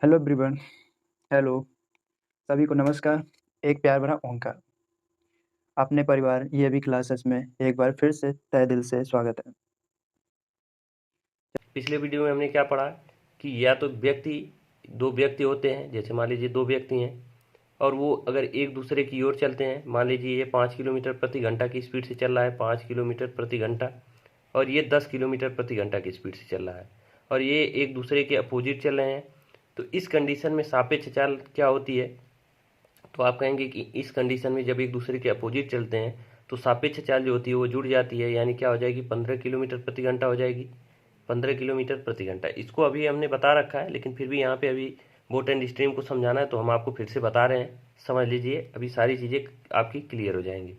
Hello everyone. Hello सभी को नमस्कार। एक प्यार भरा ओंकार। अपने परिवार ये भी क्लासेस में एक बार फिर से तहे दिल से स्वागत है। पिछले वीडियो में हमने क्या पढ़ा कि या तो दो व्यक्ति होते हैं, जैसे मान लीजिए दो व्यक्ति हैं और वो अगर एक दूसरे की ओर चलते हैं, मान लीजिए ये 5 किलोमीटर प्रति घंटा की स्पीड से चल रहा है, 5 किलोमीटर प्रति घंटा, और ये 10 किलोमीटर प्रति घंटा की स्पीड से चल रहा है और ये एक दूसरे के अपोजिट चल रहे हैं। तो इस कंडीशन में सापेक्ष चाल क्या होती है? तो आप कहेंगे कि इस कंडीशन में जब एक दूसरे के अपोजिट चलते हैं तो सापेक्ष चाल जो होती है वो जुड़ जाती है, यानी क्या हो जाएगी, 15 किलोमीटर प्रति घंटा हो जाएगी। 15 किलोमीटर प्रति घंटा, इसको अभी हमने बता रखा है, लेकिन फिर भी यहाँ पे अभी बोट एंड स्ट्रीम को समझाना है तो हम आपको फिर से बता रहे हैं। समझ लीजिए, अभी सारी चीज़ें आपकी क्लियर हो जाएंगी।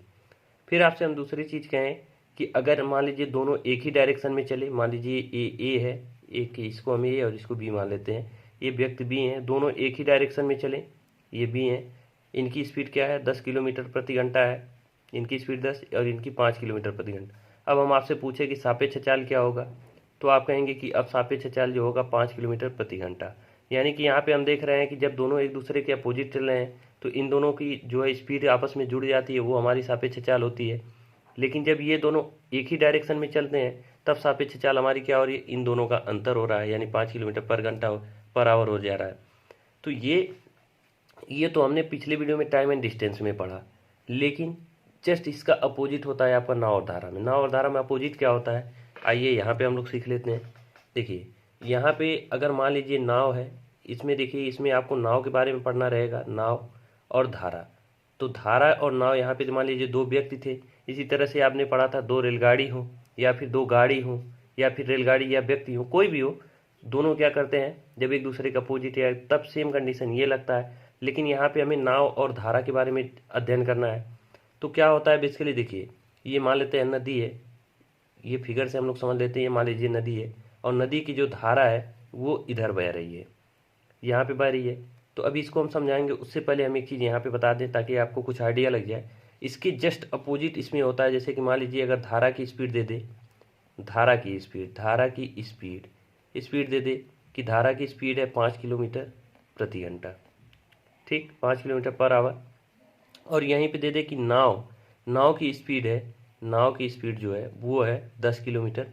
फिर आपसे हम दूसरी चीज़ कहें कि अगर मान लीजिए दोनों एक ही डायरेक्शन में चले, मान लीजिए ए है, एक इसको हम ए और इसको बी मान लेते हैं, ये व्यक्ति बी हैं, दोनों एक ही डायरेक्शन में चले, ये बी हैं, इनकी स्पीड क्या है, 10 किलोमीटर प्रति घंटा है, इनकी स्पीड 10 और इनकी 5 किलोमीटर प्रति घंटा। अब हम आपसे पूछे कि सापेक्ष चाल क्या होगा, तो आप कहेंगे कि अब सापेक्ष चाल जो होगा 5 किलोमीटर प्रति घंटा। यानी कि यहाँ पे हम देख रहे हैं कि जब दोनों एक दूसरे के अपोजिट चल रहे हैं तो इन दोनों की जो है स्पीड आपस में जुड़ जाती है, वो हमारी सापेक्ष चाल होती है। लेकिन जब ये दोनों एक ही डायरेक्शन में चलते हैं तब सापेक्ष चाल हमारी क्या हो रही है, इन दोनों का अंतर हो रहा है, यानी 5 किलोमीटर पर घंटा पर आवर हो जा रहा है। तो ये तो हमने पिछले वीडियो में टाइम एंड डिस्टेंस में पढ़ा, लेकिन जस्ट इसका अपोजिट होता है आपका नाव और धारा में। नाव और धारा में अपोजिट क्या होता है, आइए यहाँ पे हम लोग सीख लेते हैं। देखिए यहाँ पे अगर मान लीजिए नाव है, इसमें देखिए इसमें आपको नाव के बारे में पढ़ना रहेगा, नाव और धारा। तो धारा और नाव, यहाँ पे मान लीजिए दो व्यक्ति थे, इसी तरह से आपने पढ़ा था दो रेलगाड़ी हो या फिर दो गाड़ी हो या फिर रेलगाड़ी या व्यक्ति हो, कोई भी हो, दोनों क्या करते हैं जब एक दूसरे का अपोजिट है तब सेम कंडीशन ये लगता है। लेकिन यहाँ पे हमें नाव और धारा के बारे में अध्ययन करना है। तो क्या होता है बेसिकली, देखिए ये मान लेते हैं नदी है, ये फिगर से हम लोग समझ लेते हैं, ये मान लीजिए नदी है और नदी की जो धारा है वो इधर बह रही है, यहाँ पे बह रही है। तो अभी इसको हम समझाएंगे, उससे पहले हम एक चीज़ यहाँ पे बता दें ताकि आपको कुछ आइडिया लग जाए। इसके जस्ट अपोजिट इसमें होता है, जैसे कि मान लीजिए अगर धारा की स्पीड दे दे, धारा की स्पीड दे दे कि धारा की स्पीड है 5 किलोमीटर प्रति घंटा, ठीक, 5 किलोमीटर पर आवर। और यहीं पे दे दे कि नाव नाव की स्पीड है, नाव की स्पीड जो है वो है 10 किलोमीटर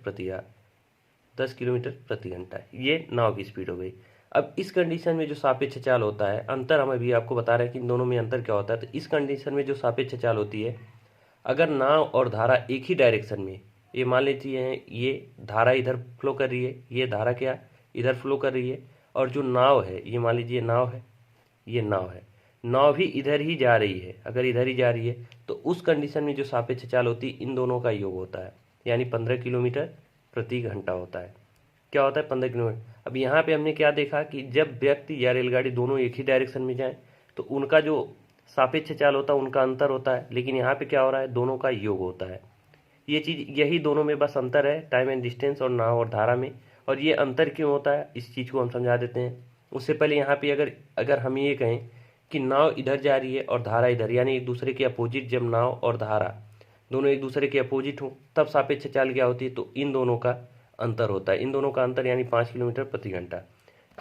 प्रति घंटा, ये नाव की स्पीड हो गई। अब इस कंडीशन में जो सापेक्ष चाल होता है, अंतर हम अभी आपको बता रहे हैं कि इन दोनों में अंतर क्या होता है। तो इस कंडीशन में जो सापेक्ष चाल होती है, अगर नाव और धारा एक ही डायरेक्शन में, ये मान लीजिए ये धारा इधर फ्लो कर रही है, ये धारा क्या इधर फ्लो कर रही है, और जो नाव है, ये मान लीजिए नाव है, ये नाव है, नाव भी इधर ही जा रही है, अगर इधर ही जा रही है तो उस कंडीशन में जो सापेक्ष चाल होती है इन दोनों का योग होता है, यानी 15 किलोमीटर प्रति घंटा होता है। क्या होता है, 15 किलोमीटर। अब यहाँ पे हमने क्या देखा कि जब व्यक्ति या रेलगाड़ी दोनों एक ही डायरेक्शन में जाए तो उनका जो सापेक्ष चाल होता है उनका अंतर होता है, लेकिन यहाँ पे क्या हो रहा है, दोनों का योग होता है। ये चीज़, यही दोनों में बस अंतर है, टाइम एंड डिस्टेंस और नाव और धारा में। और ये अंतर क्यों होता है इस चीज़ को हम समझा देते हैं। उससे पहले यहाँ पे अगर अगर हम ये कहें कि नाव इधर जा रही है और धारा इधर, यानी एक दूसरे के अपोजिट, जब नाव और धारा दोनों एक दूसरे के अपोजिट हों तब सापेक्ष चाल क्या होती है, तो इन दोनों का अंतर होता है, इन दोनों का अंतर यानी 5 किलोमीटर प्रति घंटा।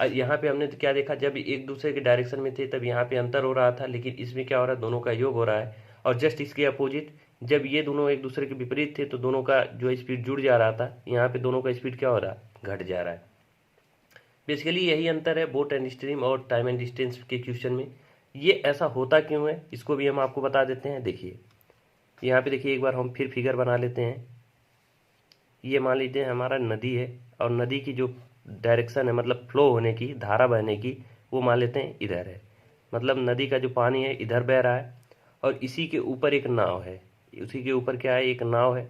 यहाँ पे हमने तो क्या देखा, जब एक दूसरे के डायरेक्शन में थे तब यहाँ पे अंतर हो रहा था, लेकिन इसमें क्या हो रहा है, दोनों का योग हो रहा है। और जस्ट इसके अपोजिट, जब ये दोनों एक दूसरे के विपरीत थे तो दोनों का जो स्पीड जुड़ जा रहा था, यहाँ पे दोनों का स्पीड क्या हो रहा है, घट जा रहा है। बेसिकली यही अंतर है बोट एंड स्ट्रीम और टाइम एंड डिस्टेंस के क्वेश्चन में। ये ऐसा होता क्यों है इसको भी हम आपको बता देते हैं। देखिए यहाँ पे देखिए, एक बार हम फिर फिगर बना लेते हैं। ये मान लीजिए हमारा नदी है और नदी की जो डायरेक्शन है, मतलब फ्लो होने की, धारा बहने की, वो मान लेते हैं इधर है, मतलब नदी का जो पानी है इधर बह रहा है और इसी के ऊपर एक नाव है, उसी के ऊपर क्या है, एक नाव है।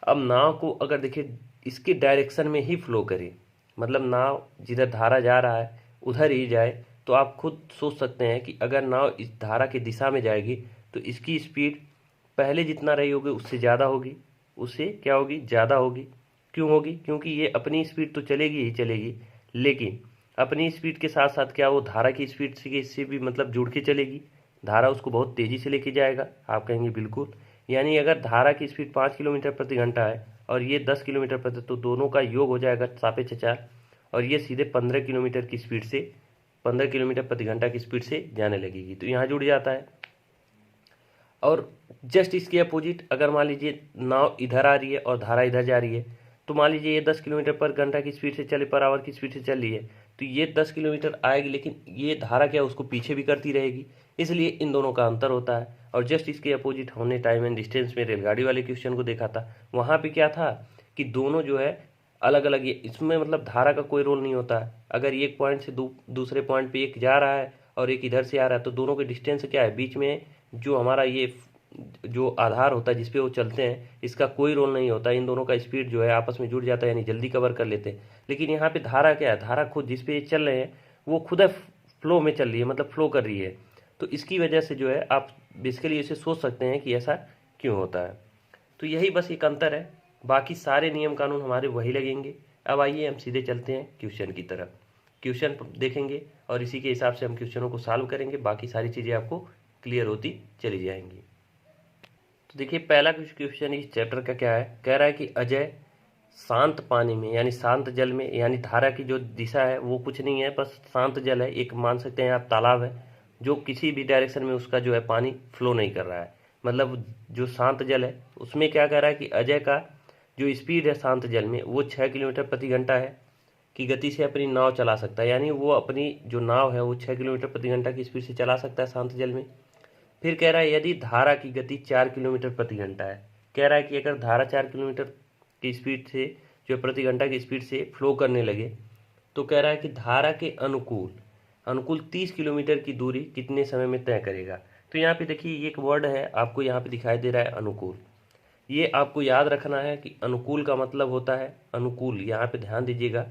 अब नाव को अगर देखिए इसके डायरेक्शन में ही फ्लो करे, मतलब नाव जिधर धारा जा रहा है उधर ही जाए, तो आप खुद सोच सकते हैं कि अगर नाव इस धारा की दिशा में जाएगी तो इसकी स्पीड पहले जितना रही होगी उससे ज़्यादा होगी, उससे क्या होगी, ज़्यादा होगी। क्यों होगी, क्योंकि ये अपनी स्पीड तो चलेगी ही चलेगी, लेकिन अपनी स्पीड के साथ साथ क्या वो धारा की स्पीड से भी मतलब जुड़ के चलेगी, धारा उसको बहुत तेज़ी से लेके जाएगा। आप कहेंगे बिल्कुल, यानी अगर धारा की स्पीड 5 किलोमीटर प्रति घंटा है और ये 10 किलोमीटर प्रति, तो दोनों का योग हो जाएगा सापेक्ष चाल, और ये सीधे 15 किलोमीटर की स्पीड से 15 किलोमीटर प्रति घंटा की स्पीड से जाने लगेगी। तो यहाँ जुड़ जाता है। और जस्ट इसके अपोजिट अगर मान लीजिए नाव इधर आ रही है और धारा इधर जा रही है, तो मान लीजिए ये 10 किलोमीटर पर घंटा की स्पीड से चले, पर आवर की स्पीड से चल रही है, तो ये 10 किलोमीटर आएगी, लेकिन ये धारा क्या उसको पीछे भी करती रहेगी, इसलिए इन दोनों का अंतर होता है। और जस्ट इसके अपोजिट हमने टाइम एंड डिस्टेंस में रेलगाड़ी वाले क्वेश्चन को देखा था। वहाँ पे क्या था कि दोनों जो है अलग अलग, ये इसमें मतलब धारा का कोई रोल नहीं होता है। अगर एक पॉइंट से दूसरे पॉइंट पे एक जा रहा है और एक इधर से आ रहा है, तो दोनों के डिस्टेंस क्या है, बीच में जो हमारा ये जो आधार होता है जिसपे वो चलते हैं, इसका कोई रोल नहीं होता। इन दोनों का स्पीड जो है आपस में जुड़ जाता है, यानी जल्दी कवर कर लेते हैं। लेकिन यहाँ पे धारा क्या है, धारा खुद जिस पे ये चल रहे हैं वो खुद फ्लो में चल रही है, मतलब फ्लो कर रही है। तो इसकी वजह से जो है आप बेसिकली इसे सोच सकते हैं कि ऐसा क्यों होता है। तो यही बस एक अंतर है, बाकी सारे नियम कानून हमारे वही लगेंगे। अब आइए हम सीधे चलते हैं क्वेश्चन की तरफ। क्वेश्चन देखेंगे और इसी के हिसाब से हम क्वेश्चनों को सॉल्व करेंगे, बाकी सारी चीज़ें आपको क्लियर होती चली जाएंगी। तो देखिए पहला क्वेश्चन इस चैप्टर का क्या है, कह रहा है कि अजय शांत पानी में यानी शांत जल में, यानी धारा की जो दिशा है वो कुछ नहीं है, बस शांत जल है, एक मान सकते हैं आप तालाब है, जो किसी भी डायरेक्शन में उसका जो है पानी फ्लो नहीं कर रहा है, मतलब जो शांत जल है उसमें क्या कह रहा है कि अजय का जो स्पीड है शांत जल में वो 6 किलोमीटर प्रति घंटा है की गति से अपनी नाव चला सकता है, यानी वो अपनी जो नाव है वो 6 किलोमीटर प्रति घंटा की स्पीड से चला सकता है शांत जल में। फिर कह रहा है यदि धारा की गति 4 किलोमीटर प्रति घंटा है, कह रहा है कि अगर धारा 4 किलोमीटर की स्पीड से जो प्रति घंटा की स्पीड से फ्लो करने लगे, तो कह रहा है कि धारा के अनुकूल अनुकूल 30 किलोमीटर की दूरी कितने समय में तय करेगा। तो यहाँ पे देखिए एक वर्ड है आपको यहाँ पे दिखाई दे रहा है अनुकूल। ये आपको याद रखना है कि अनुकूल का मतलब होता है अनुकूल, यहाँ पे ध्यान दीजिएगा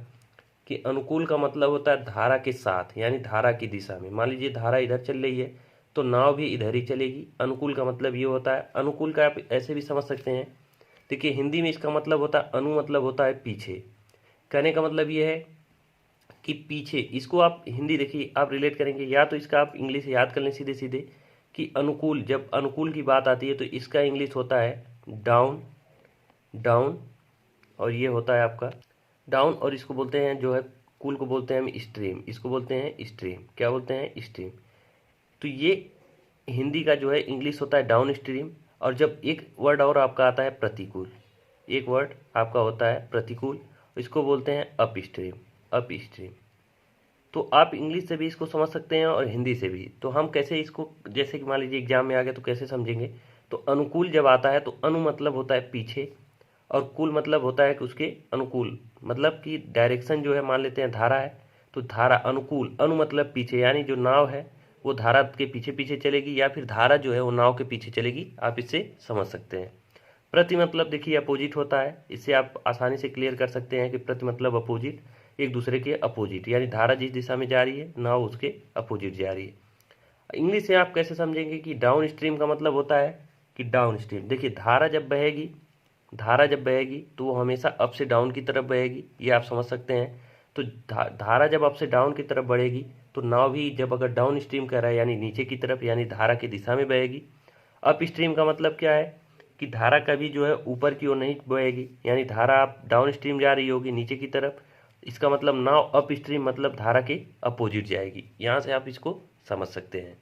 कि अनुकूल का मतलब होता है धारा के साथ, यानी धारा की दिशा में। मान लीजिए धारा इधर चल रही है तो नाव भी इधर ही चलेगी। अनुकूल का मतलब ये होता है, अनुकूल का आप ऐसे भी समझ सकते हैं, देखिए हिंदी में इसका मतलब होता है अनु, मतलब होता है पीछे। कहने का मतलब ये है कि पीछे, इसको आप हिंदी देखिए आप रिलेट करेंगे, या तो इसका आप इंग्लिश याद कर लें सीधे सीधे कि अनुकूल, जब अनुकूल की बात आती है तो इसका इंग्लिश होता है डाउन, डाउन, और ये होता है आपका डाउन, और इसको बोलते हैं जो है कूल को बोलते हैं हम स्ट्रीम, इसको बोलते हैं स्ट्रीम, क्या बोलते हैं स्ट्रीम। तो ये हिंदी का जो है इंग्लिश होता है डाउन स्ट्रीम। और जब एक वर्ड और आपका आता है प्रतिकूल, एक वर्ड आपका होता है प्रतिकूल, इसको बोलते हैं अप स्ट्रीम, अप स्ट्रीम। तो आप इंग्लिश से भी इसको समझ सकते हैं और हिंदी से भी। तो हम कैसे इसको, जैसे कि मान लीजिए एग्जाम में आ गया तो कैसे समझेंगे, तो अनुकूल जब आता है तो अनु मतलब होता है पीछे, और कुल मतलब होता है कि उसके अनुकूल, मतलब कि डायरेक्शन जो है मान लेते हैं धारा है, तो धारा अनुकूल, अनु मतलब पीछे, यानी जो नाव है वो धारा के पीछे पीछे चलेगी, या फिर धारा जो है वो नाव के पीछे चलेगी, आप इससे समझ सकते हैं। प्रति मतलब देखिए अपोजिट होता है, इससे आप आसानी से क्लियर कर सकते हैं कि प्रति मतलब अपोजिट, एक दूसरे के अपोजिट, यानी धारा जिस दिशा में जा रही है नाव उसके अपोजिट जा रही है। इंग्लिश से आप कैसे समझेंगे कि डाउन स्ट्रीम का मतलब होता है कि डाउन स्ट्रीम, देखिए धारा जब बहेगी, धारा जब बहेगी तो वो हमेशा अप से डाउन की तरफ बहेगी, ये आप समझ सकते हैं। तो धारा जब अप से डाउन की तरफ बढ़ेगी तो नाव भी जब अगर डाउन स्ट्रीम कर रहा है यानी नीचे की तरफ, यानी धारा की दिशा में बहेगी। अप स्ट्रीम का मतलब क्या है कि धारा कभी जो है ऊपर की ओर नहीं बहेगी, यानी धारा आप डाउन स्ट्रीम जा रही होगी नीचे की तरफ, इसका मतलब नाव अप स्ट्रीम मतलब धारा के अपोजिट जाएगी। यहाँ से आप इसको समझ सकते हैं।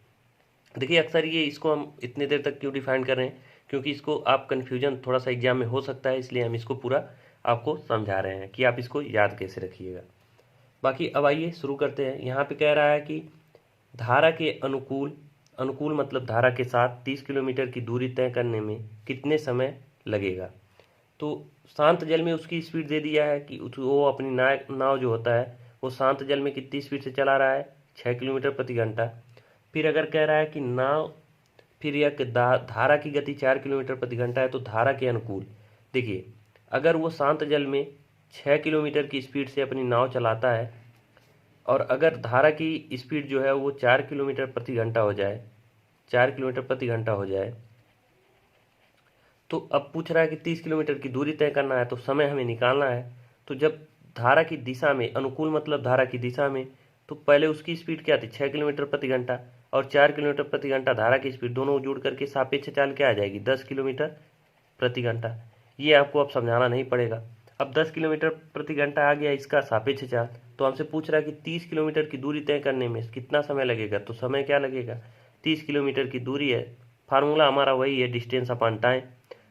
देखिए अक्सर ये इसको हम इतनी देर तक क्यों डिफाइन कर रहे हैं, क्योंकि इसको आप कन्फ्यूजन थोड़ा सा एग्जाम में हो सकता है, इसलिए हम इसको पूरा आपको समझा रहे हैं कि आप इसको याद कैसे रखिएगा। बाकी अब आइए शुरू करते हैं। यहाँ पे कह रहा है कि धारा के अनुकूल, अनुकूल मतलब धारा के साथ 30 किलोमीटर की दूरी तय करने में कितने समय लगेगा। तो शांत जल में उसकी स्पीड दे दिया है कि वो अपनी नाव जो होता है वो शांत जल में कितनी स्पीड से चला रहा है, 6 किलोमीटर प्रति घंटा। फिर अगर कह रहा है कि नाव, फिर यह धारा की गति 4 किलोमीटर प्रति घंटा है, तो धारा के अनुकूल, देखिए अगर वो शांत जल में 6 किलोमीटर की स्पीड से अपनी नाव चलाता है और अगर धारा की स्पीड जो है वो 4 किलोमीटर प्रति घंटा हो जाए, 4 किलोमीटर प्रति घंटा हो जाए, तो अब पूछ रहा है कि 30 किलोमीटर की दूरी तय करना है, तो समय हमें निकालना है। तो जब धारा की दिशा में, अनुकूल मतलब धारा की दिशा में, तो पहले उसकी स्पीड क्या थी 6 किलोमीटर प्रति घंटा, और 4 किलोमीटर प्रति घंटा धारा की स्पीड, दोनों जुड़ करके सापेक्ष चाल क्या आ जाएगी 10 किलोमीटर प्रति घंटा। ये आपको अब समझाना नहीं पड़ेगा। अब 10 किलोमीटर प्रति घंटा आ गया इसका सापेक्ष चाल, तो हमसे पूछ रहा है कि 30 किलोमीटर की दूरी तय करने में कितना समय लगेगा। तो समय क्या लगेगा, 30 किलोमीटर की दूरी है, फार्मूला हमारा वही है डिस्टेंस अपॉन टाइम।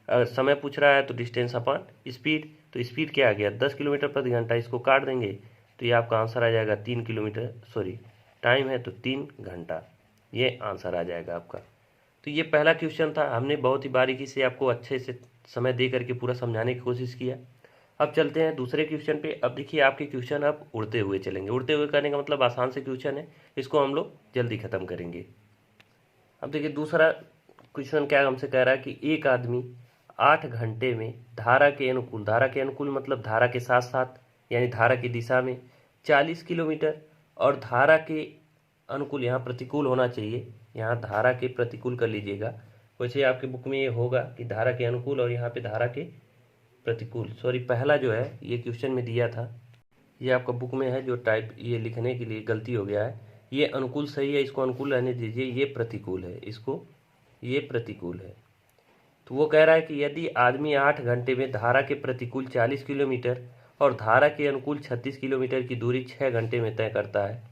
अगर समय पूछ रहा है तो डिस्टेंस अपॉन स्पीड, तो स्पीड क्या आ गया 10 किलोमीटर प्रति घंटा, इसको काट देंगे तो ये आपका आंसर आ जाएगा 3 किलोमीटर, सॉरी टाइम है तो 3 घंटा, ये आंसर आ जाएगा आपका। तो ये पहला क्वेश्चन था, हमने बहुत ही बारीकी से आपको अच्छे से समय दे करके पूरा समझाने की कोशिश किया। अब चलते हैं दूसरे क्वेश्चन पे। अब देखिए आपके क्वेश्चन अब उड़ते हुए चलेंगे, उड़ते हुए करने का मतलब आसान से क्वेश्चन है, इसको हम लोग जल्दी खत्म करेंगे। अब देखिए दूसरा क्वेश्चन क्या हमसे कह रहा है कि एक आदमी 8 घंटे में धारा के अनुकूल, धारा के अनुकूल मतलब धारा के साथ साथ यानी धारा की दिशा में 40 किलोमीटर और धारा के अनुकूल, यहाँ प्रतिकूल होना चाहिए, यहाँ धारा के प्रतिकूल कर लीजिएगा, वैसे आपके बुक में ये होगा कि धारा के अनुकूल और यहाँ पे धारा के प्रतिकूल, सॉरी पहला जो है ये क्वेश्चन में दिया था, ये आपका बुक में है जो टाइप ये लिखने के लिए गलती हो गया है, ये अनुकूल सही है, इसको अनुकूल रहने दीजिए, ये प्रतिकूल है, इसको ये प्रतिकूल है। तो वो कह रहा है कि यदि आदमी 8 घंटे में धारा के प्रतिकूल 40 किलोमीटर और धारा के अनुकूल 36 किलोमीटर की दूरी 6 घंटे में तय करता है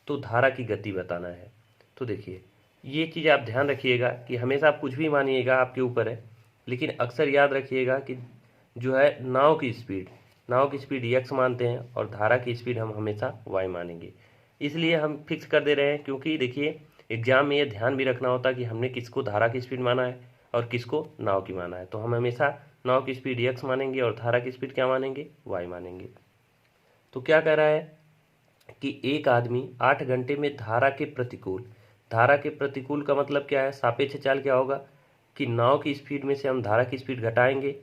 तो धारा की गति बताना है। तो देखिए ये चीज़ आप ध्यान रखिएगा कि हमेशा आप कुछ भी मानिएगा आपके ऊपर है, लेकिन अक्सर याद रखिएगा कि जो है नाव की स्पीड x मानते हैं और धारा की स्पीड हम हमेशा y मानेंगे, इसलिए हम फिक्स कर दे रहे हैं, क्योंकि देखिए एग्जाम में ये ध्यान भी रखना होता है कि हमने किसको धारा की स्पीड माना है और किसको नाव की माना है। तो हम हमेशा नाव की स्पीड x मानेंगे और धारा की स्पीड क्या मानेंगे, y मानेंगे। तो क्या कह रहा है कि एक आदमी 8 घंटे में धारा के प्रतिकूल, धारा के प्रतिकूल का मतलब क्या है, सापेक्ष चाल क्या होगा कि नाव की स्पीड में से हम धारा की स्पीड घटाएंगे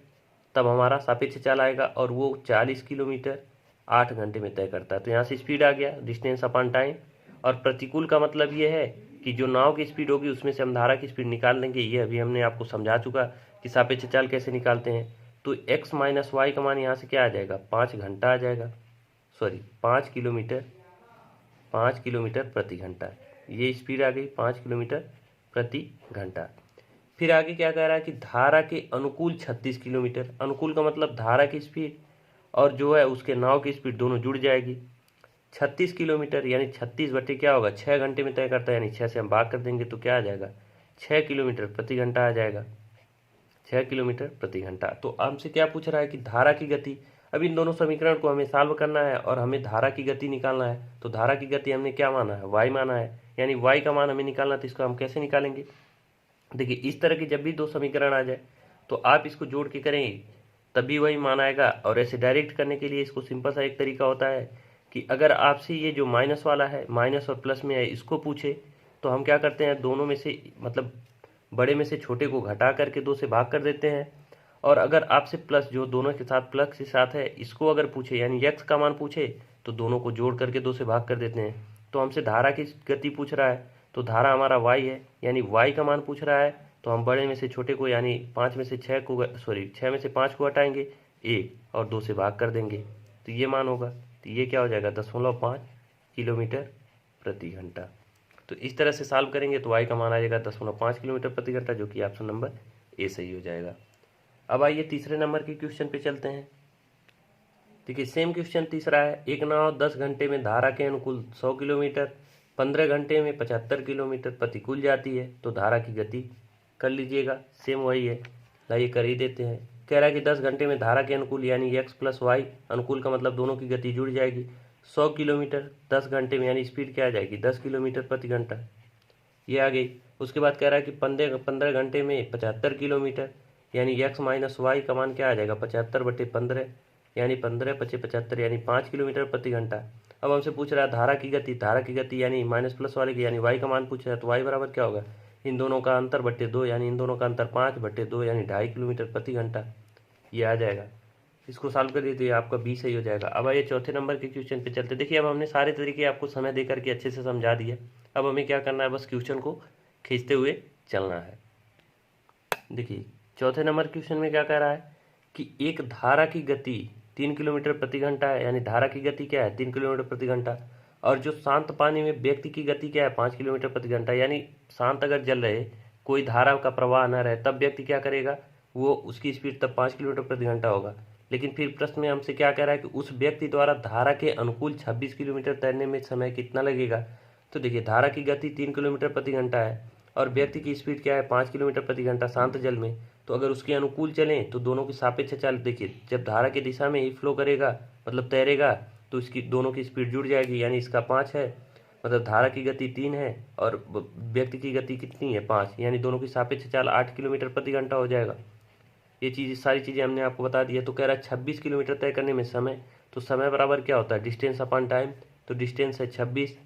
तब हमारा सापेक्ष चाल आएगा, और वो 40 किलोमीटर 8 घंटे में तय करता है। तो यहाँ से स्पीड आ गया डिस्टेंस अपॉन टाइम, और प्रतिकूल का मतलब ये है कि जो नाव की स्पीड होगी उसमें से हम धारा की स्पीड निकाल देंगे, ये अभी हमने आपको समझा चुका कि सापेक्ष चाल कैसे निकालते हैं। तो x माइनस वाई का मान यहाँ से क्या आ जाएगा, 5 घंटा आ जाएगा, सॉरी 5 किलोमीटर प्रति घंटा, ये स्पीड आ गई 5 किलोमीटर प्रति घंटा। फिर आगे क्या कह रहा है कि धारा के अनुकूल 36 किलोमीटर, अनुकूल का मतलब धारा की स्पीड और जो है उसके नाव की स्पीड दोनों जुड़ जाएगी, 36 किलोमीटर यानी 36 बटे क्या होगा 6 घंटे में तय करता है, यानी 6 से हम भाग कर देंगे तो क्या आ जाएगा 6 किलोमीटर प्रति घंटा आ जाएगा, 6 किलोमीटर प्रति घंटा। तो हमसे क्या पूछ रहा है कि धारा की गति, अब इन दोनों समीकरण को हमें सॉल्व करना है और हमें धारा की गति निकालना है। तो धारा की गति हमने क्या माना है, y माना है, यानी y का मान हमें निकालना, तो इसको हम कैसे निकालेंगे। देखिए इस तरह की जब भी दो समीकरण आ जाए तो आप इसको जोड़ के करेंगे तभी वही मान आएगा, और ऐसे डायरेक्ट करने के लिए इसको सिंपल सा एक तरीका होता है कि अगर आपसे ये जो माइनस वाला है, माइनस और प्लस में है, इसको पूछे तो हम क्या करते हैं, दोनों में से मतलब बड़े में से छोटे को घटा करके 2 से भाग कर देते हैं, और अगर आपसे प्लस जो दोनों के साथ प्लस के साथ है इसको अगर पूछे यानी x का मान पूछे तो दोनों को जोड़ करके 2 से भाग कर देते हैं। तो हमसे धारा की गति पूछ रहा है तो धारा हमारा y है, यानी y का मान पूछ रहा है, तो हम बड़े में से छोटे को यानी 5 में से 6 को, सॉरी 6 में से 5 को हटाएंगे a और 2 से भाग कर देंगे तो ये मान होगा, तो ये क्या हो जाएगा 0.5 किलोमीटर प्रति घंटा। तो इस तरह से सॉल्व करेंगे तो y का मान आ जाएगा 0.5 किलोमीटर प्रति घंटा, जो कि ऑप्शन नंबर ए सही हो जाएगा। अब आइए तीसरे नंबर के क्वेश्चन पे चलते हैं। देखिए सेम क्वेश्चन तीसरा है, एक नाव 10 घंटे में धारा के अनुकूल 100 किलोमीटर 15 घंटे में 75 किलोमीटर प्रतिकूल जाती है, तो धारा की गति कर लीजिएगा, सेम वही है, लाइए कर ही देते हैं। कह रहा है कि 10 घंटे में धारा के अनुकूल यानी x प्लस वाई, अनुकूल का मतलब दोनों की गति जुड़ जाएगी, 100 किलोमीटर 10 घंटे में यानी स्पीड क्या आ जाएगी 10 किलोमीटर प्रति घंटा, ये आ गई। उसके बाद कह रहा है कि 15 घंटे में 75 किलोमीटर यानी x माइनस वाई का मान क्या आ जाएगा 75 बटे 15 यानी 15 पचे 75 यानी 5 किलोमीटर प्रति घंटा। अब हमसे पूछ रहा है धारा की गति, धारा की गति यानी माइनस प्लस वाले की यानी y का मान पूछ रहा है, तो y बराबर क्या होगा, इन दोनों का अंतर बटे 2 यानी इन दोनों का अंतर 5 बटे 2 यानी 2.5 किलोमीटर प्रति घंटा, ये आ जाएगा। इसको सॉल्व कर दीजिए आपका बी सही हो जाएगा। अब आइए चौथे नंबर के क्वेश्चन पे चलते। देखिए अब हमने सारे तरीके आपको समय देकर के अच्छे से समझा दिए, अब हमें क्या करना है, बस क्वेश्चन को खींचते हुए चलना है। देखिए चौथे नंबर क्वेश्चन में क्या कह रहा है कि एक धारा की गति 3 किलोमीटर प्रति घंटा है, यानी धारा की गति क्या है 3 किलोमीटर प्रति घंटा, और जो शांत पानी में व्यक्ति की गति क्या है 5 किलोमीटर प्रति घंटा, यानी शांत अगर जल रहे कोई धारा का प्रवाह न रहे तब व्यक्ति क्या करेगा, वो उसकी स्पीड तब 5 किलोमीटर प्रति घंटा होगा। लेकिन फिर प्रश्न में हमसे क्या कह रहा है कि उस व्यक्ति द्वारा धारा के अनुकूल 26 किलोमीटर तैरने में समय कितना लगेगा। तो देखिए, धारा की गति 3 किलोमीटर प्रति घंटा है और व्यक्ति की स्पीड क्या है, 5 किलोमीटर प्रति घंटा शांत जल में। तो अगर उसके अनुकूल चलें तो दोनों की सापेक्ष चाल, देखिए जब धारा की दिशा में ही फ्लो करेगा मतलब तैरेगा तो इसकी दोनों की स्पीड जुड़ जाएगी, यानी इसका 5 है, मतलब धारा की गति 3 है और व्यक्ति की गति कितनी है, 5, यानी दोनों की सापेक्ष चाल 8 किलोमीटर प्रति घंटा हो जाएगा। ये सारी चीज़ें हमने आपको बता दी है। तो कह रहा है 26 किलोमीटर तय करने में समय, तो समय बराबर क्या होता है, डिस्टेंस अपॉन टाइम। तो डिस्टेंस है 26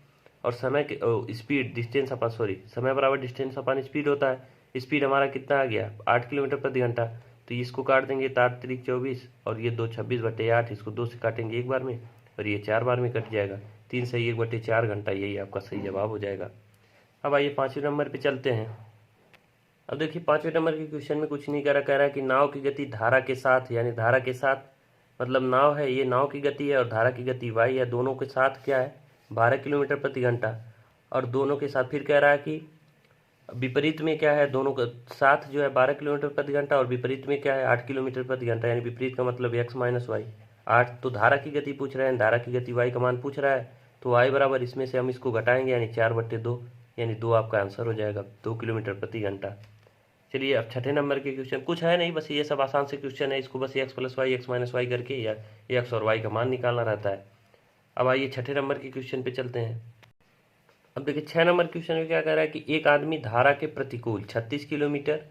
और समय के स्पीड डिस्टेंस अपॉन समय बराबर डिस्टेंस अपॉन स्पीड होता है। स्पीड हमारा कितना आ गया, 8 किलोमीटर प्रति घंटा। तो इसको काट देंगे, 8 त्रिक 24 और ये 2 26/8, इसको 2 से काटेंगे एक बार में और ये 4 बार में कट जाएगा। 3 से 1/4 घंटा, यही आपका सही जवाब हो जाएगा। अब आइए 5वें नंबर पे चलते हैं। अब देखिए 5वें नंबर के क्वेश्चन में कुछ नहीं कह रहा है कि नाव की गति धारा के साथ, यानी धारा के साथ मतलब नाव है, ये नाव की गति है और धारा की गति वाई है, दोनों के साथ क्या है 12 किलोमीटर प्रति घंटा। और दोनों के साथ फिर कह रहा है कि विपरीत में क्या है, दोनों के साथ जो है 12 किलोमीटर प्रति घंटा और विपरीत में क्या है 8 किलोमीटर प्रति घंटा, यानी विपरीत का मतलब x माइनस वाई 8। तो धारा की गति पूछ रहे हैं, धारा की गति y का मान पूछ रहा है, तो y बराबर इसमें से हम इसको घटाएंगे यानी 4/2, यानी 2 आपका आंसर हो जाएगा, 2 किलोमीटर प्रति घंटा। चलिए अब छठे नंबर के क्वेश्चन, कुछ है नहीं, बस ये सब आसान से क्वेश्चन है, इसको बस x plus y x minus y करके या x और y का मान निकालना रहता है। अब आइए छठे नंबर के क्वेश्चन पे चलते हैं। अब देखिए 6 नंबर क्वेश्चन में क्या कह रहा है कि एक आदमी धारा के प्रतिकूल 36 किलोमीटर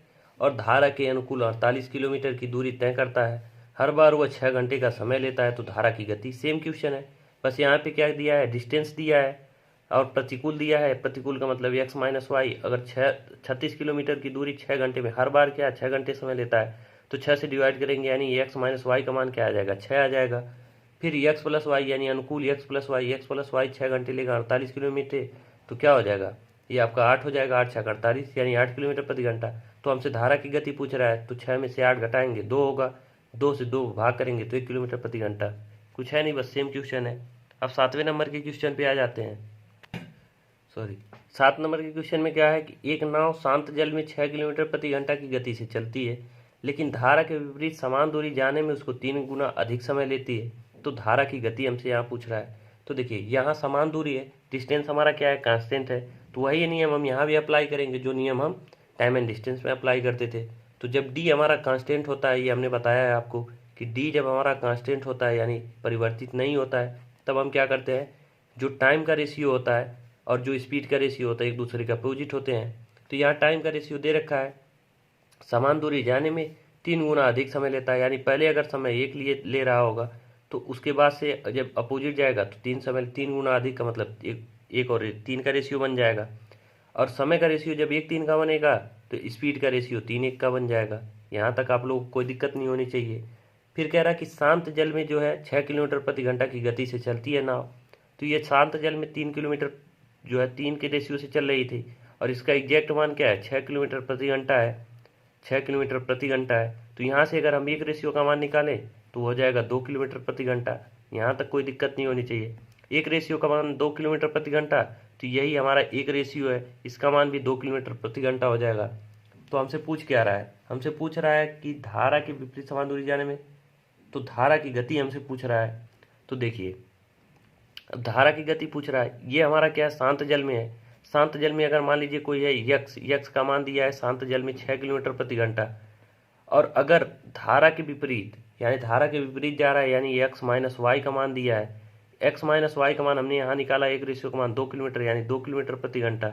और धारा के अनुकूल 48 किलोमीटर की दूरी तय करता है। हर बार वह 6 घंटे का समय लेता है, तो धारा की गति। सेम क्वेश्चन है, बस यहाँ पे क्या दिया है, डिस्टेंस दिया है और प्रतिकूल दिया है। प्रतिकूल का मतलब x माइनस वाई। अगर 36 किलोमीटर की दूरी 6 घंटे में, हर बार क्या 6 घंटे समय लेता है, तो 6 से डिवाइड करेंगे यानी x माइनस वाई का मान क्या आ जाएगा, 6 आ जाएगा। फिर x प्लस वाई यानी अनुकूल x प्लस वाई 6 घंटे लेगा 48 किलोमीटर, तो क्या हो जाएगा, ये आपका 8 हो जाएगा, 8 6 48 यानी 8 किलोमीटर प्रति घंटा। तो हमसे धारा की गति पूछ रहा है, तो 6 में से 8 घटाएंगे 2 होगा, 2 से 2 भाग करेंगे तो 1 किलोमीटर प्रति घंटा। कुछ है नहीं, बस सेम क्वेश्चन है। अब 7वें नंबर के क्वेश्चन पे आ जाते हैं। 7 नंबर के क्वेश्चन में क्या है कि एक नाव शांत जल में 6 किलोमीटर प्रति घंटा की गति से चलती है, लेकिन धारा के विपरीत समान दूरी जाने में उसको 3 गुना अधिक समय लेती है। तो धारा की गति हमसे यहाँ पूछ रहा है। तो देखिए यहाँ समान दूरी है, डिस्टेंस हमारा क्या है, कांस्टेंट है, तो वही नियम हम यहाँ भी अप्लाई करेंगे जो नियम हम टाइम एंड डिस्टेंस में अप्लाई करते थे। तो जब डी हमारा कांस्टेंट होता है, ये हमने बताया है आपको कि डी जब हमारा कांस्टेंट होता है यानी परिवर्तित नहीं होता है, तब हम क्या करते हैं, जो टाइम का रेशियो होता है और जो स्पीड का रेशियो होता है एक दूसरे के अपोजिट होते हैं। तो यहाँ टाइम का रेशियो दे रखा है, समान दूरी जाने में 3 गुना अधिक समय लेता है, यानी पहले अगर समय 1 लिए ले रहा होगा तो उसके बाद से जब अपोजिट जाएगा तो 3 गुना अधिक का मतलब एक और 3 का रेशियो बन जाएगा। और समय का रेशियो जब 1 3 का बनेगा तो स्पीड का रेशियो 3 1 का बन जाएगा। यहाँ तक आप लोगों को कोई दिक्कत नहीं होनी चाहिए। फिर कह रहा है कि शांत जल में जो है 6 किलोमीटर प्रति घंटा की गति से चलती है नाव। तो ये शांत जल में 3 किलोमीटर जो है 3 के रेशियो से चल रही थी और इसका एग्जैक्ट मान क्या है, 6 किलोमीटर प्रति घंटा है, 6 किलोमीटर प्रति घंटा है। तो यहाँ से अगर हम एक रेशियो का मान निकालें तो हो जाएगा 2 किलोमीटर प्रति घंटा। यहाँ तक कोई दिक्कत नहीं होनी चाहिए। एक रेशियो का मान 2 किलोमीटर प्रति घंटा, तो यही हमारा एक रेशियो है, इसका मान भी 2 किलोमीटर प्रति घंटा हो जाएगा। तो हमसे पूछ क्या रहा है, हमसे पूछ रहा है कि धारा के विपरीत समान दूरी जाने में, तो धारा की गति हमसे पूछ रहा है। तो देखिए अब धारा की गति पूछ रहा है, ये हमारा क्या है, शांत जल में है। शांत जल में अगर मान लीजिए कोई है यक्स का मान दिया है शांत जल में 6 किलोमीटर प्रति घंटा, और अगर धारा के विपरीत यानी धारा के विपरीत जा रहा है यानी x माइनस वाई का मान दिया है, x माइनस वाई का मान हमने यहाँ निकाला, एक रेशियो का मान 2 किलोमीटर यानी 2 किलोमीटर प्रति घंटा,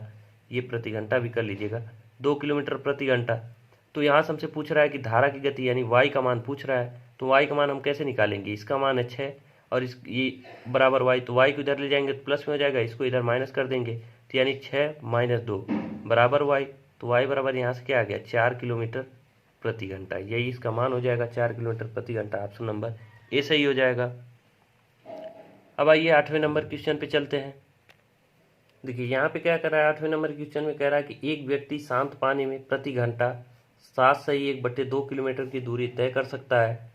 ये प्रति घंटा भी कर लीजिएगा, 2 किलोमीटर प्रति घंटा। तो यहाँ से हमसे पूछ रहा है कि धारा की गति यानी y का मान पूछ रहा है, तो y का मान हम कैसे निकालेंगे, इसका मान है 6 और इस ये बराबर y, तो y को इधर ले जाएंगे तो प्लस में हो जाएगा, इसको इधर माइनस कर देंगे तो यानी 6 - 2 बराबर y, तो y बराबर यहाँ से क्या आ गया 4 किलोमीटर प्रति घंटा, यही इसका मान हो जाएगा 4 किलोमीटर प्रति घंटा। ऑप्शन नंबर ए सही हो जाएगा। अब आइए 8वें नंबर क्वेश्चन पे चलते हैं। देखिए यहाँ पे क्या कर रहा है, 8वें नंबर क्वेश्चन में कह रहा है कि एक व्यक्ति शांत पानी में प्रति घंटा 7 से 1/2 किलोमीटर की दूरी तय कर सकता है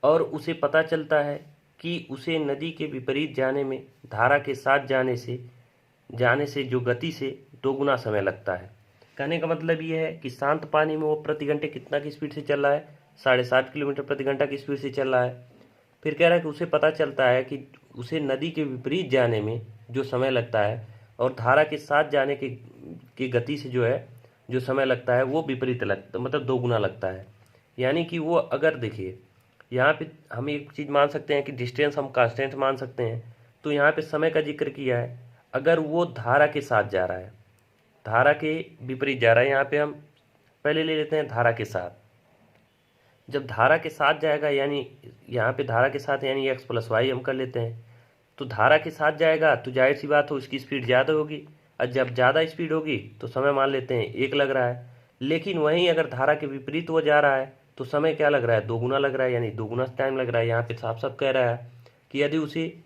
और उसे पता चलता है कि उसे नदी के विपरीत जाने में धारा के साथ जाने से जो गति से 2 गुना समय लगता है। कहने का मतलब ये है कि शांत पानी में वो प्रति घंटे कितना की स्पीड से चल रहा है, 7.5 किलोमीटर प्रति घंटा की स्पीड से चल रहा है। फिर कह रहा है कि उसे पता चलता है कि उसे नदी के विपरीत जाने में जो समय लगता है और धारा के साथ जाने की गति से जो है जो समय लगता है वो विपरीत लगता, मतलब 2 गुना लगता है। यानी कि वो, अगर देखिए यहाँ पे हम एक चीज़ मान सकते हैं कि डिस्टेंस हम कांस्टेंट मान सकते हैं, तो यहाँ पे समय का जिक्र किया है। अगर वो धारा के साथ जा रहा है, धारा के विपरीत जा रहा है, यहाँ पे हम पहले ले लेते हैं धारा के साथ। जब धारा के साथ जाएगा, यानी यहाँ पे धारा के साथ यानी एक्स प्लस वाई हम कर लेते हैं, तो धारा के साथ जाएगा तो जाहिर सी बात हो उसकी स्पीड ज़्यादा होगी, और जब ज़्यादा स्पीड होगी तो समय मान लेते हैं 1 लग रहा है। लेकिन वहीं अगर धारा के विपरीत वो जा रहा है तो समय क्या लग रहा है, 2 गुना लग रहा है, यानी 2 गुना टाइम लग रहा है। यहाँ पे साफ साफ कह रहा है कि यदि उसे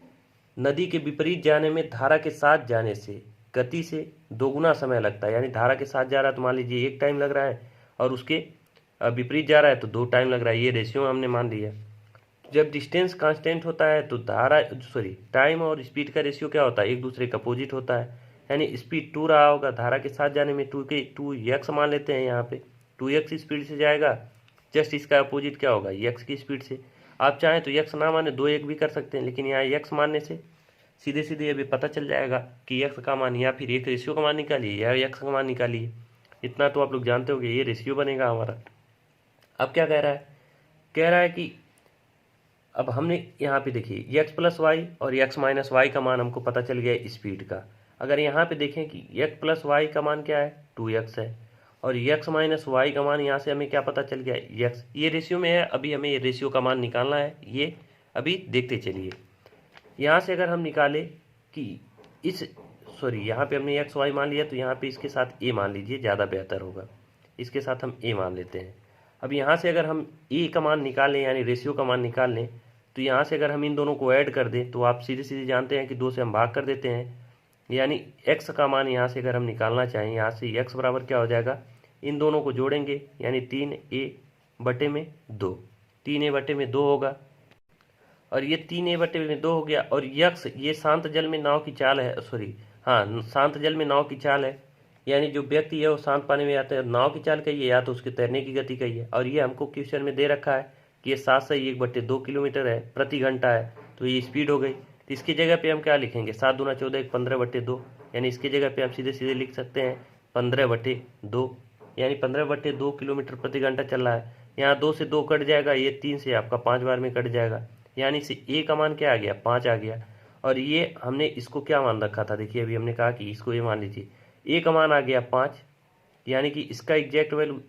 नदी के विपरीत जाने में धारा के साथ जाने से गति से 2 गुना समय लगता है, यानी धारा के साथ जा रहा है तो मान लीजिए 1 टाइम लग रहा है, और उसके विपरीत जा रहा है तो 2 टाइम लग रहा है। ये रेशियो हमने मान लिया। जब डिस्टेंस कांस्टेंट होता है तो टाइम और स्पीड का रेशियो क्या होता है, एक दूसरे का अपोजिट होता है। यानी स्पीड 2 रहा होगा, धारा के साथ जाने में 2 एक्स मान लेते हैं, यहाँ पे 2x स्पीड से जाएगा। जस्ट इसका अपोजिट क्या होगा, एक्स की स्पीड से। आप चाहें तो एक्स ना माने 2 1 भी कर सकते हैं, लेकिन यहाँ एक्स मानने से सीधे सीधे अभी पता चल जाएगा कि एक्स का मान, या फिर एक रेशियो का मान निकालिए या एक्स का मान निकालिए। इतना तो आप लोग जानते होंगे, ये रेशियो बनेगा हमारा। अब क्या कह रहा है, कह रहा है कि अब हमने यहाँ पे देखिए एक्स प्लस वाई और एक्स माइनस वाई का मान हमको पता चल गया स्पीड का। अगर यहाँ पे देखें कि एक्स प्लस वाई का मान क्या है, 2x है, और एक्स माइनस वाई का मान यहाँ से हमें क्या पता चल गया, एक्स। ये रेशियो में है, अभी हमें ये रेशियो का मान निकालना है, ये अभी देखते चलिए। यहाँ से अगर हम निकालें कि यहाँ पे हमने एक्स वाई मान लिया, तो यहाँ पे इसके साथ ए मान लीजिए, ज़्यादा बेहतर होगा। इसके साथ हम ए मान लेते हैं। अब यहाँ से अगर हम ए का मान निकाल लें, यानी रेशियो का मान निकाल लें, तो यहाँ से अगर हम इन दोनों को ऐड कर दें तो आप सीधे सीधे जानते हैं कि 2 से हम भाग कर देते हैं। यानी एक्स का मान यहाँ से अगर हम निकालना चाहें, यहाँ से एक्स बराबर क्या हो जाएगा, इन दोनों को जोड़ेंगे यानी 3a/2, 3a/2 होगा। और ये 3a/2 हो गया। और यक्स, ये शांत जल में नाव की चाल है, शांत जल में नाव की चाल है, यानी जो व्यक्ति है वो शांत पानी में आता है, नाव की चाल कही है या तो उसके तैरने की गति कही है। और ये हमको क्वेश्चन में दे रखा है कि ये 7 से 1/2 किलोमीटर है प्रति घंटा है, तो ये स्पीड हो गई। तो इसकी जगह पे हम क्या लिखेंगे, 7 दूना 14, 15/2, यानी इसकी जगह पे हम सीधे सीधे लिख सकते हैं 15/2, यानी 15/2 किलोमीटर प्रति घंटा चल रहा है। यहाँ 2 से 2 कट जाएगा, ये 3 से आपका 5 बार में कट जाएगा, यानी से ए का मान क्या आ गया, 5 आ गया। और ये हमने इसको क्या मान रखा था, देखिए अभी हमने कहा कि इसको ये मान लीजिए, ए का मान आ गया 5, यानी कि इसका एग्जैक्ट वैल्यू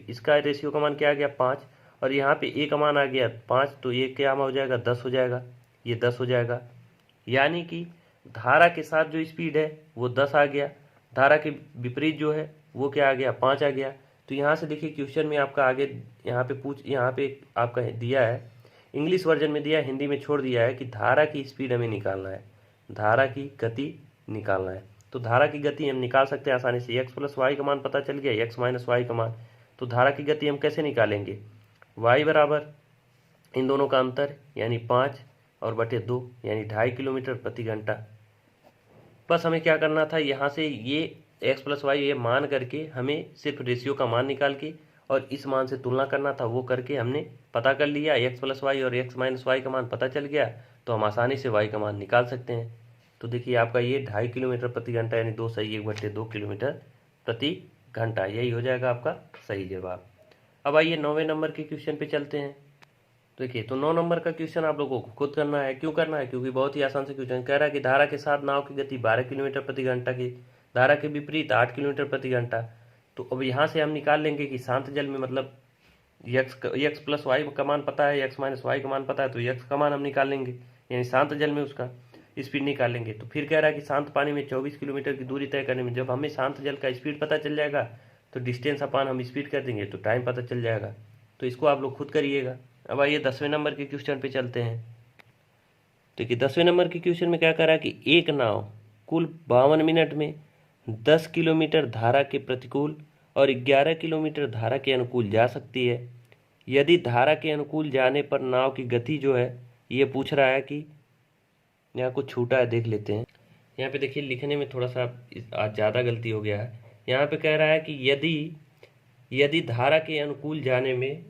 इसका रेशियो का मान क्या आ गया, 5। और यहाँ पे ए का मान आ गया 5, तो ये क्या हो जाएगा, 10 हो जाएगा, ये 10 हो जाएगा। यानी कि धारा के साथ जो स्पीड है वो 10 आ गया, धारा के विपरीत जो है वो क्या आ गया, 5 आ गया। तो यहाँ से देखिए क्वेश्चन में आपका आगे यहाँ पे आपका दिया है, इंग्लिश वर्जन में दिया है, हिंदी में छोड़ दिया है कि धारा की स्पीड हमें निकालना है, धारा की गति निकालना है। तो धारा की गति हम निकाल सकते हैं आसानी से, एक्स प्लस वाई का मान पता चल गया, एक्स माइनस वाई का मान। तो धारा की गति हम कैसे निकालेंगे, वाई बराबर इन दोनों का अंतर यानी 5/2 यानी 2.5 किलोमीटर प्रति घंटा। बस हमें क्या करना था, यहाँ से ये एक्स प्लस वाई ये मान करके हमें सिर्फ रेशियो का मान निकाल के और इस मान से तुलना करना था, वो करके हमने पता कर लिया, एक्स प्लस वाई और एक्स माइनस वाई का मान पता चल गया, तो हम आसानी से वाई का मान निकाल सकते हैं। तो देखिए आपका ये 2.5 किलोमीटर प्रति घंटा यानी 2 से 1/2 किलोमीटर प्रति घंटा, यही हो जाएगा आपका सही जवाब। अब आइए 9वें नंबर के क्वेश्चन पे चलते हैं। देखिए तो 9 नंबर का क्वेश्चन आप लोगों को खुद करना है। क्यों करना है, क्योंकि बहुत ही आसान से क्वेश्चन कह रहा है कि धारा के साथ नाव की गति 12 किलोमीटर प्रति घंटा की, धारा के विपरीत 8 किलोमीटर प्रति घंटा। तो अब यहाँ से हम निकाल लेंगे कि शांत जल में मतलब एक्स प्लस वाई का मान पता है, एक्स माइनस वाई का मान पता है, तो एक्स का मान हम निकाल लेंगे, यानी शांत जल में उसका स्पीड निकाल लेंगे। तो फिर कह रहा है कि शांत पानी में 24 किलोमीटर की दूरी तय करने में, जब हमें शांत जल का स्पीड पता चल जाएगा तो डिस्टेंस अपान हम स्पीड कर देंगे तो टाइम पता चल जाएगा। तो इसको आप लोग खुद करिएगा। अब आइए 10वें नंबर के क्वेश्चन पे चलते हैं। देखिए 10वें नंबर के क्वेश्चन में क्या कह रहा है कि एक नाव कुल 52 मिनट में 10 किलोमीटर धारा के प्रतिकूल और 11 किलोमीटर धारा के अनुकूल जा सकती है। यदि धारा के अनुकूल जाने पर नाव की गति जो है, ये पूछ रहा है कि, यहाँ कुछ छूटा है देख लेते हैं। यहाँ पे देखिए लिखने में थोड़ा सा आज ज़्यादा गलती हो गया है। यहाँ पे कह रहा है कि यदि धारा के अनुकूल जाने में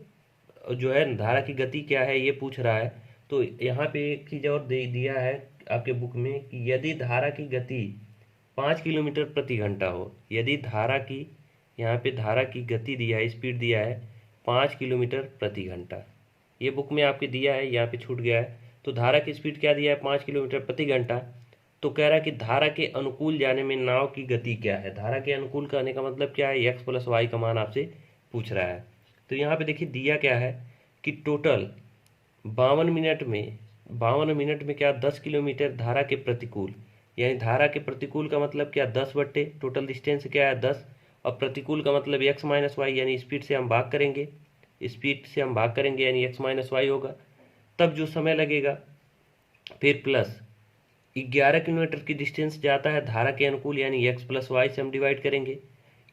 जो है धारा की गति क्या है ये पूछ रहा है। तो यहाँ पे एक चीज़ और दे दिया है आपके बुक में कि यदि धारा की गति 5 किलोमीटर प्रति घंटा हो, यदि धारा की, यहाँ पे धारा की गति दिया है, स्पीड दिया है 5 किलोमीटर प्रति घंटा, ये बुक में आपके दिया है, यहाँ पे छूट गया है। तो धारा की स्पीड क्या दिया है 5 किलोमीटर प्रति घंटा। तो कह रहा है कि धारा के अनुकूल जाने में नाव की गति क्या है। धारा के अनुकूल करने का मतलब क्या है, एक्स प्लस वाई का मान आपसे पूछ रहा है। तो यहाँ पे देखिए दिया क्या है कि टोटल 52 मिनट में क्या 10 किलोमीटर धारा के प्रतिकूल, यानी धारा के प्रतिकूल का मतलब क्या 10 बट्टे टोटल डिस्टेंस क्या है 10, और प्रतिकूल का मतलब एक्स माइनस वाई, यानी स्पीड से हम भाग करेंगे, स्पीड से हम भाग करेंगे यानी एक्स माइनस वाई होगा, तब जो समय लगेगा। फिर प्लस 11 किलोमीटर की डिस्टेंस जाता है धारा के अनुकूल, यानी एक्स प्लस वाई से हम डिवाइड करेंगे।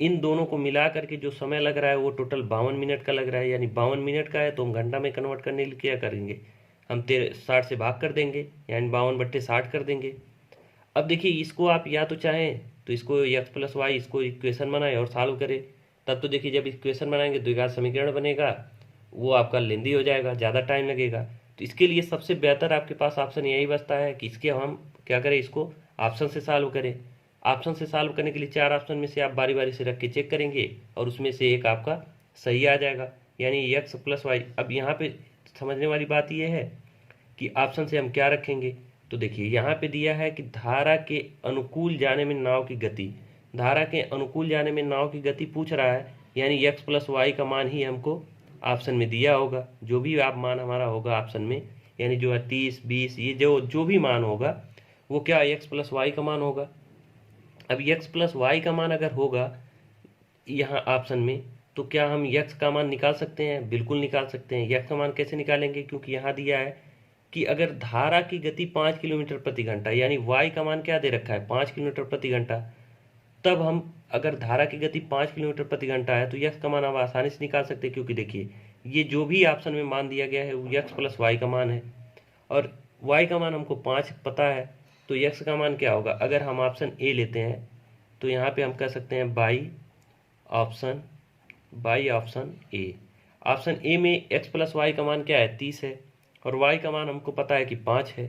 इन दोनों को मिला करके जो समय लग रहा है वो टोटल 52 मिनट का लग रहा है, यानी 52 मिनट का है तो हम घंटा में कन्वर्ट करने के लिए क्या करेंगे, हम 60 से भाग कर देंगे, यानी 52/60 कर देंगे। अब देखिए इसको आप या तो चाहें तो इसको एक्स प्लस वाई इसको इक्वेशन बनाए और सॉल्व करें। तब तो देखिए जब इक्वेशन बनाएंगे तो एक समीकरण बनेगा, वो आपका लेंदी हो जाएगा, ज़्यादा टाइम लगेगा। तो इसके लिए सबसे बेहतर आपके पास ऑप्शन यही बचता है कि इसके हम क्या करें, इसको ऑप्शन से सॉल्व करें। ऑप्शन से सॉल्व करने के लिए 4 ऑप्शन में से आप बारी बारी से रख के चेक करेंगे और उसमें से एक आपका सही आ जाएगा, यानी एक्स प्लस वाई। अब यहाँ पे समझने वाली बात यह है कि ऑप्शन से हम क्या रखेंगे। तो देखिए यहाँ पे दिया है कि धारा के अनुकूल जाने में नाव की गति, धारा के अनुकूल जाने में नाव की गति पूछ रहा है, यानी एक्स प्लस वाई का मान ही हमको ऑप्शन में दिया होगा। जो भी आप मान हमारा होगा ऑप्शन में, यानी जो है 30 20 ये जो भी मान होगा वो क्या एक्स प्लस वाई का मान होगा। अब एक्स प्लस वाई का मान अगर होगा यहाँ ऑप्शन में, तो क्या हम यक्स का मान निकाल सकते हैं, बिल्कुल निकाल सकते हैं। यक्स का मान कैसे निकालेंगे, क्योंकि यहाँ दिया है कि अगर धारा की गति 5 किलोमीटर प्रति घंटा, यानी वाई का मान क्या दे रखा है 5 किलोमीटर प्रति घंटा, तब हम अगर धारा की गति 5 किलोमीटर प्रति घंटा है तो यक्स का मान हम आसानी से निकाल सकते हैं, क्योंकि देखिए ये जो भी ऑप्शन में मान दिया गया है वो यक्स प्लस वाई का मान है, और वाई का मान हमको 5 पता है, तो यक्स का मान क्या होगा। अगर हम ऑप्शन ए लेते हैं तो यहाँ पे हम कह सकते हैं option by option A. Option A में एक्स प्लस वाई का मान क्या है 30 है, और वाई का मान हमको पता है कि 5 है,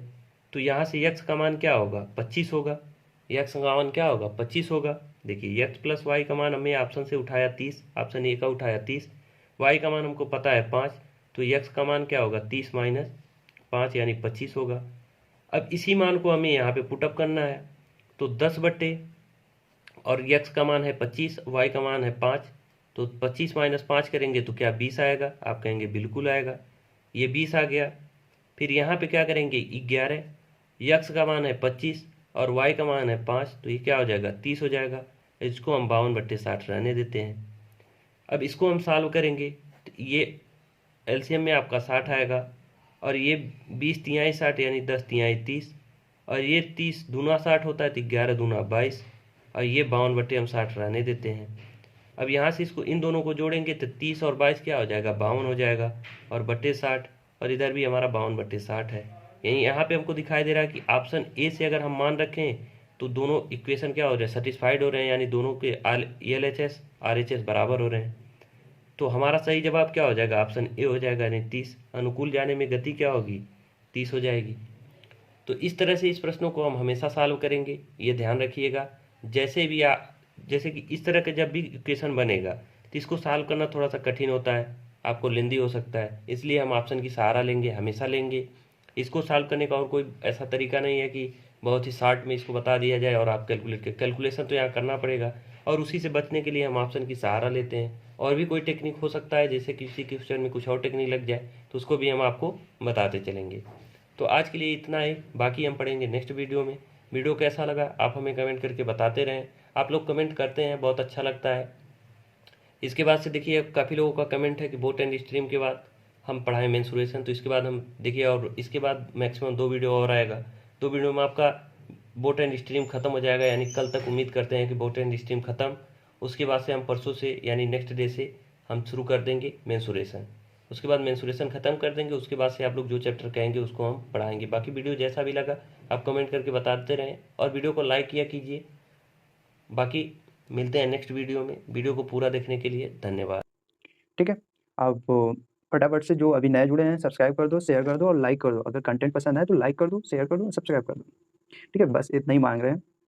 तो यहाँ से यक्स का मान क्या होगा 25 होगा, यक्स का मान क्या होगा 25 होगा। देखिए यक्स प्लस वाई का मान हमने ऑप्शन से उठाया 30, ऑप्शन ए का उठाया 30, वाई का मान हमको पता है 5, तो यक्स का मान क्या होगा 30 माइनस 5 यानी 25 होगा। अब इसी मान को हमें यहाँ पे पुटअप करना है, तो 10 और यक्स का मान है 25, वाई का मान है 5, तो 25 माइनस 5 करेंगे तो क्या 20 आएगा, आप कहेंगे बिल्कुल आएगा, ये 20 आ गया। फिर यहाँ पे क्या करेंगे 11, यक्स का मान है 25 और वाई का मान है 5, तो ये क्या हो जाएगा 30 हो जाएगा। इसको हम 52/60 रहने देते हैं। अब इसको हम सॉल्व करेंगे तो ये एलसीएम में आपका 60 आएगा, और ये 20 तिहाई 60 यानी 10 तिहाई 30, और ये 30 दूना 60 होता है तो 11 दूना 22, और ये 52 हम 60 रहने देते हैं। अब यहाँ से इसको इन दोनों को जोड़ेंगे तो 30 और 22 क्या हो जाएगा 52 हो जाएगा, और बट्टे 60, और इधर भी हमारा 52/60 है। यानी यहाँ पे हमको दिखाई दे रहा है कि ऑप्शन ए से अगर हम मान रखें तो दोनों इक्वेशन क्या हो रहे हैं सेटिस्फाइड हो रहे हैं, यानी दोनों के LHS RHS बराबर हो रहे हैं। तो हमारा सही जवाब क्या हो जाएगा ऑप्शन ए हो जाएगा, यानी 30। अनुकूल जाने में गति क्या होगी 30 हो जाएगी। तो इस तरह से इस प्रश्नों को हम हमेशा सॉल्व करेंगे, ये ध्यान रखिएगा। जैसे कि इस तरह का जब भी इक्वेशन बनेगा तो इसको सॉल्व करना थोड़ा सा कठिन होता है, आपको लेंदी हो सकता है, इसलिए हम ऑप्शन की सहारा लेंगे, हमेशा लेंगे। इसको सॉल्व करने का और कोई ऐसा तरीका नहीं है कि बहुत ही शॉर्ट में इसको बता दिया जाए और आप कैलकुलेशन तो यहाँ करना पड़ेगा, और उसी से बचने के लिए हम ऑप्शन की सहारा लेते हैं। और भी कोई टेक्निक हो सकता है, जैसे किसी क्वेश्चन में कुछ और टेक्निक लग जाए तो उसको भी हम आपको बताते चलेंगे। तो आज के लिए इतना ही, बाकी हम पढ़ेंगे नेक्स्ट वीडियो में। वीडियो कैसा लगा आप हमें कमेंट करके बताते रहें, आप लोग कमेंट करते हैं बहुत अच्छा लगता है। इसके बाद से देखिए काफ़ी लोगों का कमेंट है कि बोट एंड स्ट्रीम के बाद हम पढ़ाएं मेंसुरेशन, तो इसके बाद हम देखिए, और इसके बाद मैक्सिमम 2 वीडियो और आएगा। 2 वीडियो में आपका बोट एंड स्ट्रीम खत्म हो जाएगा, यानी कल तक उम्मीद करते हैं कि बोट एंड स्ट्रीम खत्म। उसके बाद से हम परसों से यानी नेक्स्ट डे से हम शुरू कर देंगे मेंसुरेशन। उसके बाद मेंसुरेशन खत्म कर देंगे, उसके बाद से आप लोग जो चैप्टर कहेंगे उसको हम पढ़ाएंगे। बाकी वीडियो जैसा भी लगा आप कमेंट करके बताते रहें, और वीडियो को लाइक किया कीजिए। बाकी मिलते हैं नेक्स्ट वीडियो में। वीडियो को पूरा देखने के लिए धन्यवाद। ठीक है। अब फटाफट से जो अभी नए जुड़े हैं सब्सक्राइब कर दो, शेयर कर दो और लाइक कर दो। अगर कंटेंट पसंद आए तो लाइक कर दो, शेयर कर दो, सब्सक्राइब कर दो। ठीक है, बस इतना ही मांग रहे हैं।